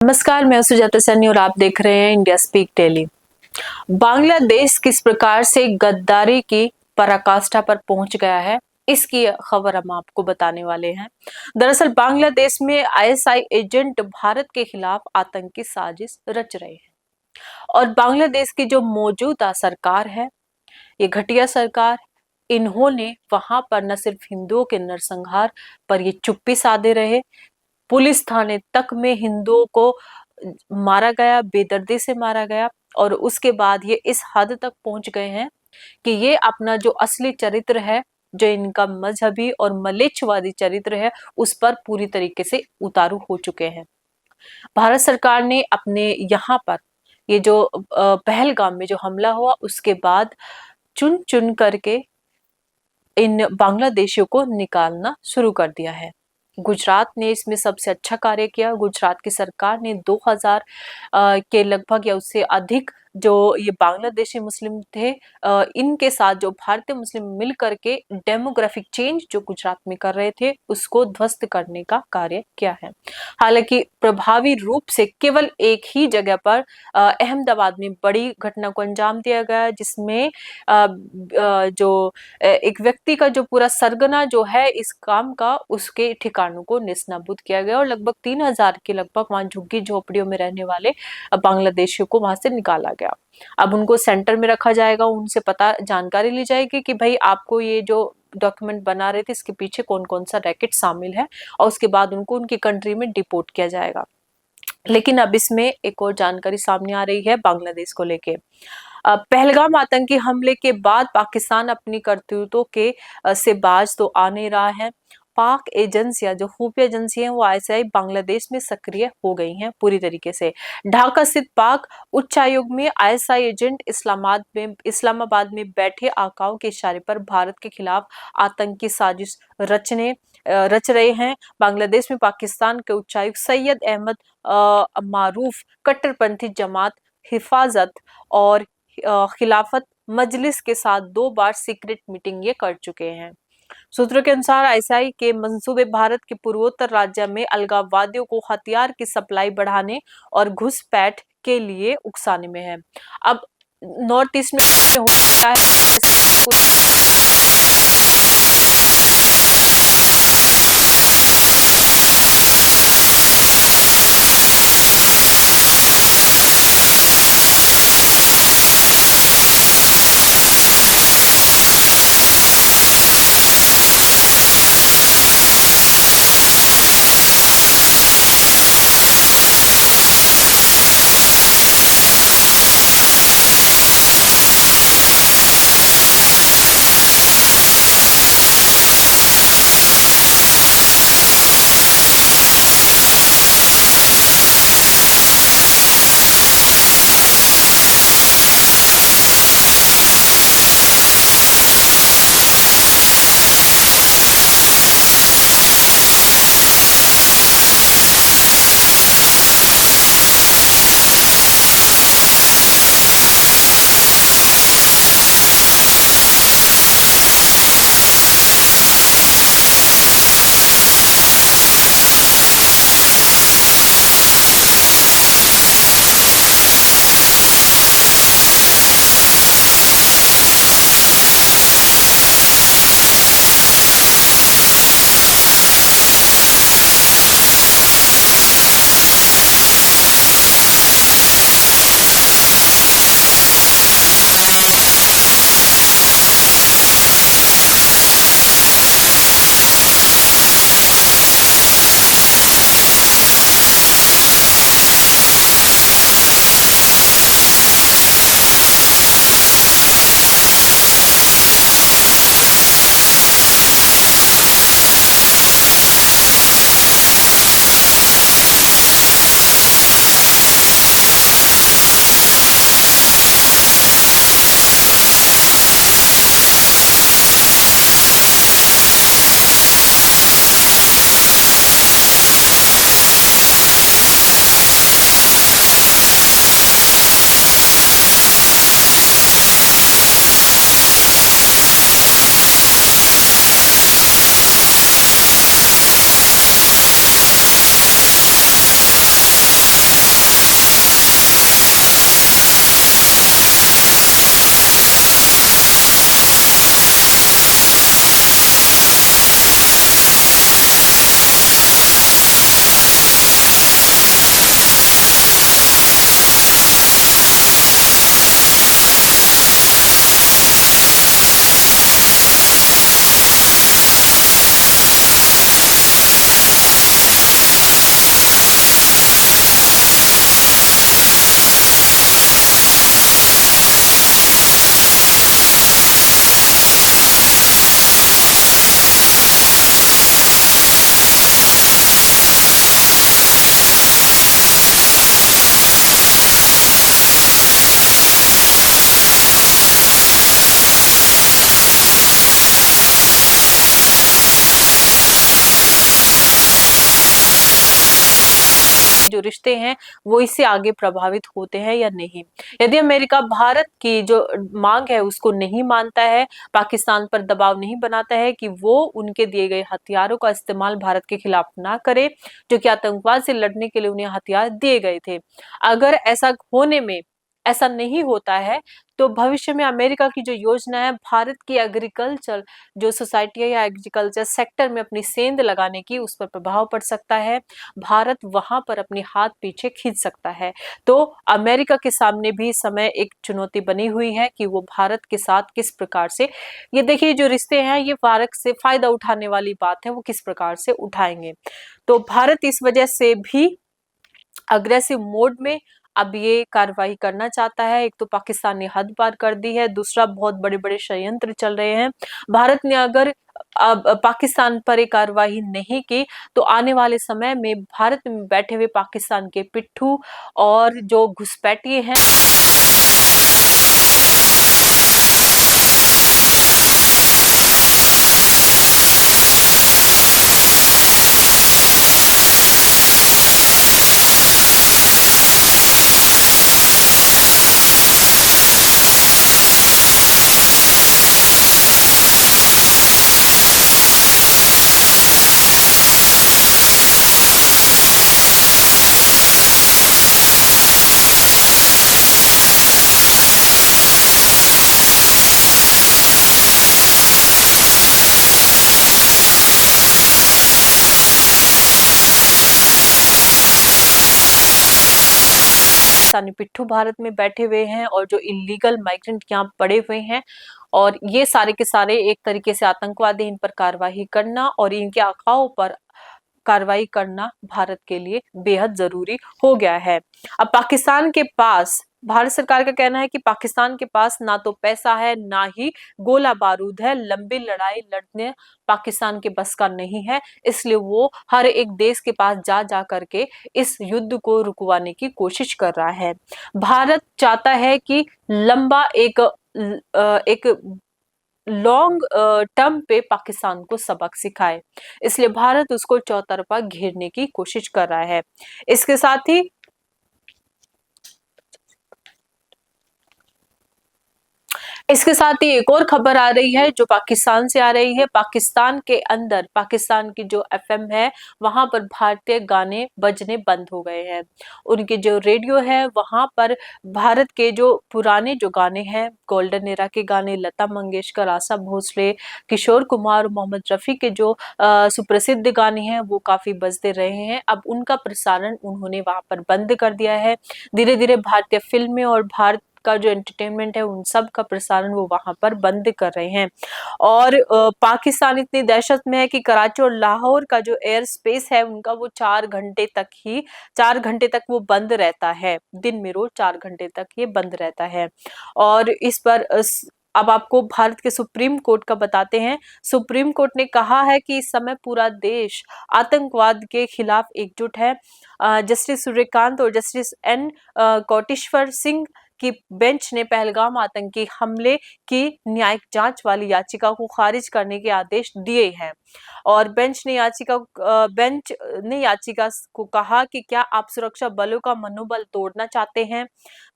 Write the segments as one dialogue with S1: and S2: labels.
S1: नमस्कार, मैं सुजाता सैनी और आप देख रहे हैं इंडिया स्पीक डेली। बांग्लादेश किस प्रकार से गद्दारी की पराकाष्ठा पर पहुंच गया है, इसकी खबर हम आपको बताने वाले हैं। दरअसल बांग्लादेश में आईएसआई एजेंट भारत के खिलाफ आतंकी साजिश रच रहे हैं और बांग्लादेश की जो मौजूदा सरकार है, ये घटिया सरकार, इन्होंने वहां पर न सिर्फ हिंदुओं के नरसंहार पर ये चुप्पी साधे रहे, पुलिस थाने तक में हिंदुओं को मारा गया, बेदर्दी से मारा गया और उसके बाद ये इस हद तक पहुंच गए हैं कि ये अपना जो असली चरित्र है, जो इनका मजहबी और मलेच्छवादी चरित्र है, उस पर पूरी तरीके से उतारू हो चुके हैं। भारत सरकार ने अपने यहाँ पर ये जो पहलगाम में जो हमला हुआ, उसके बाद चुन चुन करके इन बांग्लादेशियों को निकालना शुरू कर दिया है। गुजरात ने इसमें सबसे अच्छा कार्य किया। गुजरात की सरकार ने 2000 के लगभग या उससे अधिक जो ये बांग्लादेशी मुस्लिम थे, इनके साथ जो भारतीय मुस्लिम मिल करके डेमोग्राफिक चेंज जो गुजरात में कर रहे थे, उसको ध्वस्त करने का कार्य किया है। हालांकि प्रभावी रूप से केवल एक ही जगह पर अहमदाबाद में बड़ी घटना को अंजाम दिया गया, जिसमें जो एक व्यक्ति का जो पूरा सरगना जो है इस काम का, उसके ठिकानों को नेस्तनाबूद किया गया और लगभग 3000 के लगभग वहां झुग्गी झोपड़ियों में रहने वाले बांग्लादेशियों को वहां से निकाला गया। अब उनको सेंटर में रखा जाएगा, उनसे पता जानकारी ली जाएगी कि भाई आपको ये जो डॉक्यूमेंट बना रहे थे, इसके पीछे कौन कौन सा रैकेट शामिल है, और उसके बाद उनको उनकी कंट्री में डिपोर्ट किया जाएगा। लेकिन अब इसमें एक और जानकारी सामने आ रही है बांग्लादेश को लेके। पहलगाम आतंकी हमले के बाद पाकिस्तान अपनी करतूतों के से बाज तो आ नहीं रहा है। पाक एजेंसियां, जो खुफिया एजेंसी हैं, वो आईएसआई बांग्लादेश में सक्रिय हो गई हैं पूरी तरीके से। ढाका स्थित पाक उच्चायोग में आईएसआई एजेंट इस्लामाबाद में बैठे आकाओं के इशारे पर भारत के खिलाफ आतंकी साजिश रच रहे हैं। बांग्लादेश में पाकिस्तान के उच्चायुक्त सैयद अहमद मारूफ कट्टरपंथी जमात हिफाजत और खिलाफत मजलिस के साथ 2 बार सीक्रेट मीटिंग ये कर चुके हैं। सूत्रों के अनुसार आईएसआई के मंसूबे भारत के पूर्वोत्तर राज्य में अलगाववादियों को हथियार की सप्लाई बढ़ाने और घुसपैठ के लिए उकसाने में है। अब नॉर्थ ईस्ट में हो क्या है, जो रिश्ते हैं वो इससे आगे प्रभावित होते हैं या नहीं। यदि अमेरिका भारत की जो मांग है उसको नहीं मानता है, पाकिस्तान पर दबाव नहीं बनाता है कि वो उनके दिए गए हथियारों का इस्तेमाल भारत के खिलाफ ना करे, जो कि आतंकवाद से लड़ने के लिए उन्हें हथियार दिए गए थे। अगर ऐसा होने में ऐसा नहीं होता है तो भविष्य में अमेरिका की जो योजना है भारत की एग्रीकल्चर जो सोसाइटी है या एग्रीकल्चर सेक्टर में अपनी सेंध लगाने की, उस पर प्रभाव पड़ सकता है। भारत वहां पर अपने हाथ पीछे खींच सकता है। तो अमेरिका के सामने भी इस समय एक चुनौती बनी हुई है कि वो भारत के साथ किस प्रकार से, ये देखिए जो रिश्ते हैं ये भारत से फायदा उठाने वाली बात है, वो किस प्रकार से उठाएंगे। तो भारत इस वजह से भी अग्रेसिव मोड में अब ये कार्रवाई करना चाहता है। एक तो पाकिस्तान ने हद पार कर दी है, दूसरा बहुत बड़े बड़े षड्यंत्र चल रहे हैं। भारत ने अगर अब पाकिस्तान पर एक कार्रवाई नहीं की तो आने वाले समय में भारत में बैठे हुए पाकिस्तान के पिट्ठू और जो घुसपैठिए हैं पाकिस्तानी पिट्ठू भारत में बैठे हुए हैं और जो इलीगल माइग्रेंट यहाँ पड़े हुए हैं, और ये सारे के सारे एक तरीके से आतंकवादी, इन पर कार्रवाई करना और इनके आकाओं पर कार्रवाई करना भारत के लिए बेहद जरूरी हो गया है। अब पाकिस्तान के पास, भारत सरकार का कहना है कि पाकिस्तान के पास ना तो पैसा है ना ही गोला बारूद है, लंबी लड़ाई लड़ने पाकिस्तान के बस का नहीं है, इसलिए वो हर एक देश के पास जा जा करके इस युद्ध को रुकवाने की कोशिश कर रहा है। भारत चाहता है कि लंबा एक लॉन्ग टर्म पे पाकिस्तान को सबक सिखाए, इसलिए भारत उसको चौतरफा घेरने की कोशिश कर रहा है। इसके साथ ही एक और खबर आ रही है जो पाकिस्तान से आ रही है। पाकिस्तान के अंदर, पाकिस्तान की जो एफएम है वहां पर भारतीय गाने बजने बंद हो गए हैं। उनके जो रेडियो है वहां पर भारत के जो पुराने जो गाने हैं, गोल्डन एरा के गाने, लता मंगेशकर, आशा भोसले, किशोर कुमार, मोहम्मद रफी के जो सुप्रसिद्ध गाने हैं वो काफी बजते रहे हैं। अब उनका प्रसारण उन्होंने वहां पर बंद कर दिया है। धीरे धीरे भारतीय फिल्में और भारत का जो एंटरटेनमेंट है उन सब का प्रसारण वो वहां पर बंद कर रहे हैं। और पाकिस्तान इतनी दहशत में है कि कराची और लाहौर का जो एयर स्पेस है उनका वो 4 घंटे तक वो बंद रहता है। दिन में रोज 4 घंटे तक ये बंद रहता है। और इस पर अब आपको भारत के सुप्रीम कोर्ट का बताते हैं। सुप्रीम कोर्ट ने कहा है कि इस समय पूरा देश आतंकवाद के खिलाफ एकजुट है। जस्टिस सूर्यकांत और जस्टिस एन कोटेश्वर सिंह की बेंच ने पहलगाम आतंकी हमले की न्यायिक जांच वाली याचिका को खारिज करने के आदेश दिए हैं। और बेंच ने याचिका को कहा कि क्या आप सुरक्षा बलों का मनोबल तोड़ना चाहते हैं।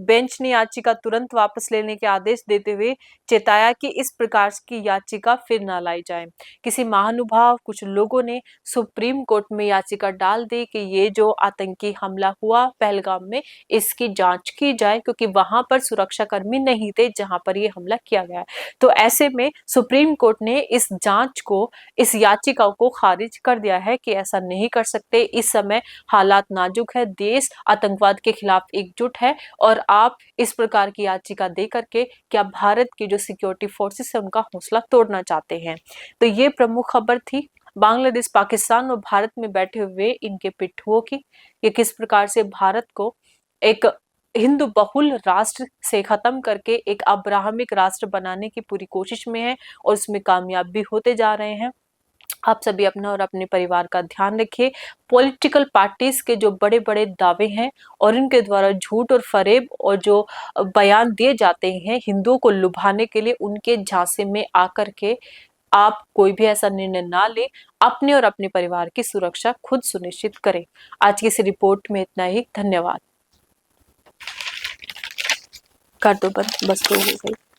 S1: बेंच ने याचिका तुरंत वापस लेने के आदेश देते हुए चेताया कि इस प्रकार की याचिका फिर न लाई जाए। किसी महानुभाव कुछ लोगों ने सुप्रीम कोर्ट में याचिका डाल दी कि ये जो आतंकी हमला हुआ पहलगाम में, इसकी जांच की जाए, क्योंकि वहां पर सुरक्षा कर्मी नहीं थे जहां पर ये हमला किया गया। तो ऐसे में सुप्रीम कोर्ट ने इस जांच को, इस याचिका को खारिज कर दिया है कि ऐसा नहीं कर सकते। इस समय हालात नाजुक है, देश आतंकवाद के खिलाफ एकजुट है और आप इस प्रकार की याचिका दे करके क्या भारत की जो सिक्योरिटी फोर्सेस है उनका हौसला तोड़ना चाहते हैं। तो ये प्रमुख खबर थी बांग्लादेश, पाकिस्तान और भारत में बैठे हुए इनके पिट्ठुओं की। ये किस प्रकार से भारत को एक हिंदू बहुल राष्ट्र से खत्म करके एक अब्राहमिक राष्ट्र बनाने की पूरी कोशिश में है और उसमें कामयाब भी होते जा रहे हैं। आप सभी अपना और अपने परिवार का ध्यान रखिए। पॉलिटिकल पार्टीज के जो बड़े बड़े दावे हैं और इनके द्वारा झूठ और फरेब और जो बयान दिए जाते हैं हिंदुओं को लुभाने के लिए, उनके झांसे में आकर के आप कोई भी ऐसा निर्णय ना ले, अपने और अपने परिवार की सुरक्षा खुद सुनिश्चित करें। आज की इस रिपोर्ट में इतना ही। धन्यवाद। कर दो बंद, बस तो हो गई।